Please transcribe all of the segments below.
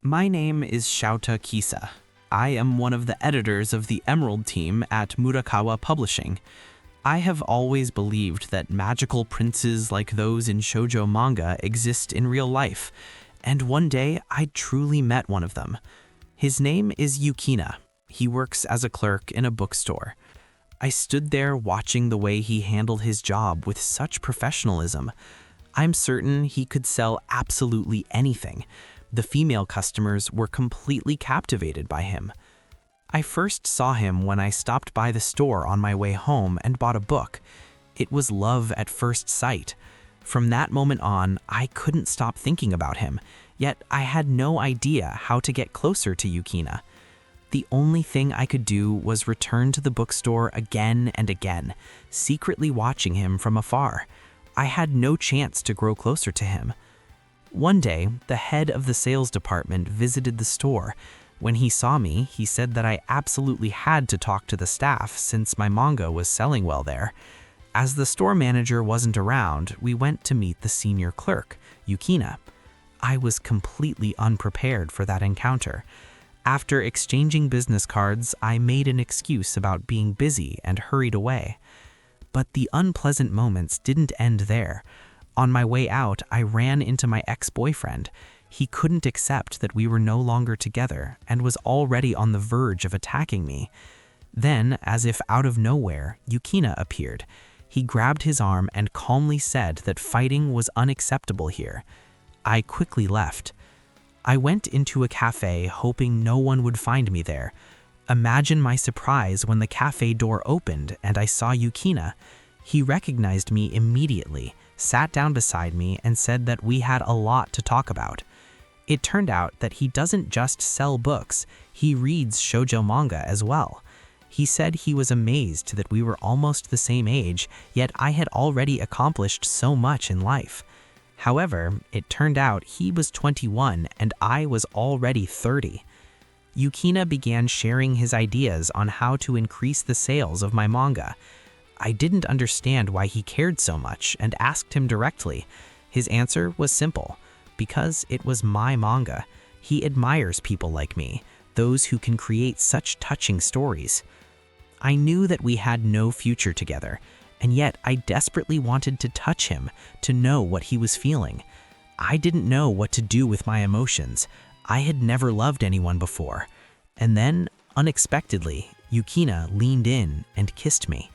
My name is Shouta Kisa. I am one of the editors of the Emerald team at Murakawa Publishing. I have always believed that magical princes like those in shoujo manga exist in real life, and one day I truly met one of them. His name is Yukina. He works as a clerk in a bookstore. I stood there watching the way he handled his job with such professionalism. I'm certain he could sell absolutely anything. The female customers were completely captivated by him. I first saw him when I stopped by the store on my way home and bought a book. It was love at first sight. From that moment on, I couldn't stop thinking about him, yet I had no idea how to get closer to Yukina. The only thing I could do was return to the bookstore again and again, secretly watching him from afar. I had no chance to grow closer to him. One day, the head of the sales department visited the store. When he saw me, he said that I absolutely had to talk to the staff since my manga was selling well there. As the store manager wasn't around, we went to meet the senior clerk, Yukina. I was completely unprepared for that encounter. After exchanging business cards, I made an excuse about being busy and hurried away. But the unpleasant moments didn't end there. On my way out, I ran into my ex-boyfriend. He couldn't accept that we were no longer together and was already on the verge of attacking me. Then, as if out of nowhere, Yukina appeared. He grabbed his arm and calmly said that fighting was unacceptable here. I quickly left. I went into a cafe hoping no one would find me there. Imagine my surprise when the cafe door opened and I saw Yukina. He recognized me immediately, sat down beside me, and said that we had a lot to talk about. It turned out that he doesn't just sell books, he reads shoujo manga as well. He said he was amazed that we were almost the same age, yet I had already accomplished so much in life. However, it turned out he was 21 and I was already 30. Yukina began sharing his ideas on how to increase the sales of my manga. I didn't understand why he cared so much and asked him directly. His answer was simple. Because it was my manga. He admires people like me, those who can create such touching stories. I knew that we had no future together, and yet I desperately wanted to touch him, to know what he was feeling. I didn't know what to do with my emotions. I had never loved anyone before. And then, unexpectedly, Yukina leaned in and kissed me.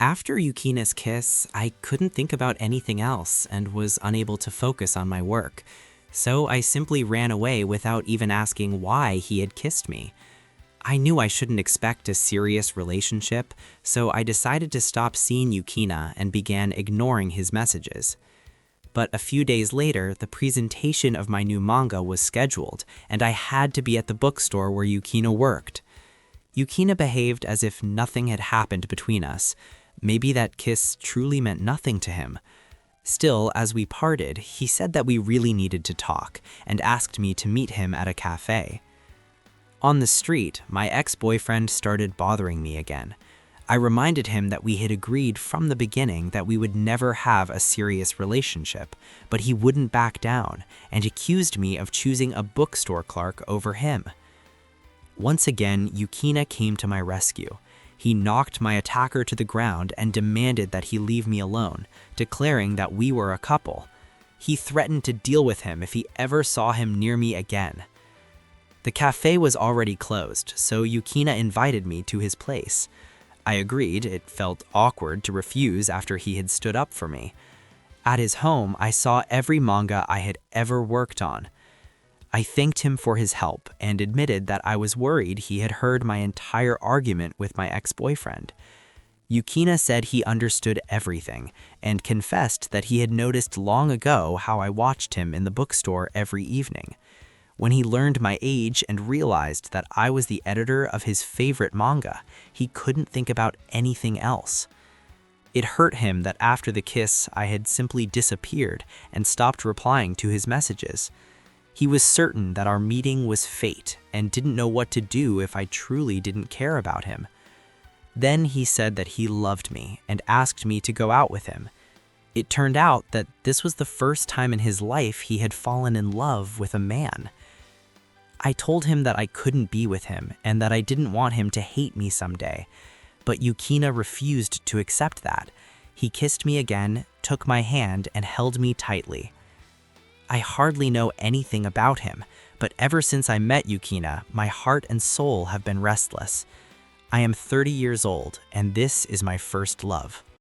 After Yukina's kiss, I couldn't think about anything else and was unable to focus on my work. So I simply ran away without even asking why he had kissed me. I knew I shouldn't expect a serious relationship, so I decided to stop seeing Yukina and began ignoring his messages. But a few days later, the presentation of my new manga was scheduled, and I had to be at the bookstore where Yukina worked. Yukina behaved as if nothing had happened between us. Maybe that kiss truly meant nothing to him. Still, as we parted, he said that we really needed to talk and asked me to meet him at a cafe. On the street, my ex-boyfriend started bothering me again. I reminded him that we had agreed from the beginning that we would never have a serious relationship, but he wouldn't back down and accused me of choosing a bookstore clerk over him. Once again, Yukina came to my rescue. He knocked my attacker to the ground and demanded that he leave me alone, declaring that we were a couple. He threatened to deal with him if he ever saw him near me again. The cafe was already closed, so Yukina invited me to his place. I agreed. It felt awkward to refuse after he had stood up for me. At his home, I saw every manga I had ever worked on. I thanked him for his help and admitted that I was worried he had heard my entire argument with my ex-boyfriend. Yukina said he understood everything and confessed that he had noticed long ago how I watched him in the bookstore every evening. When he learned my age and realized that I was the editor of his favorite manga, he couldn't think about anything else. It hurt him that after the kiss, I had simply disappeared and stopped replying to his messages. He was certain that our meeting was fate and didn't know what to do if I truly didn't care about him. Then he said that he loved me and asked me to go out with him. It turned out that this was the first time in his life he had fallen in love with a man. I told him that I couldn't be with him and that I didn't want him to hate me someday. But Yukina refused to accept that. He kissed me again, took my hand, and held me tightly. I hardly know anything about him, but ever since I met Yukina, my heart and soul have been restless. I am 30 years old, and this is my first love.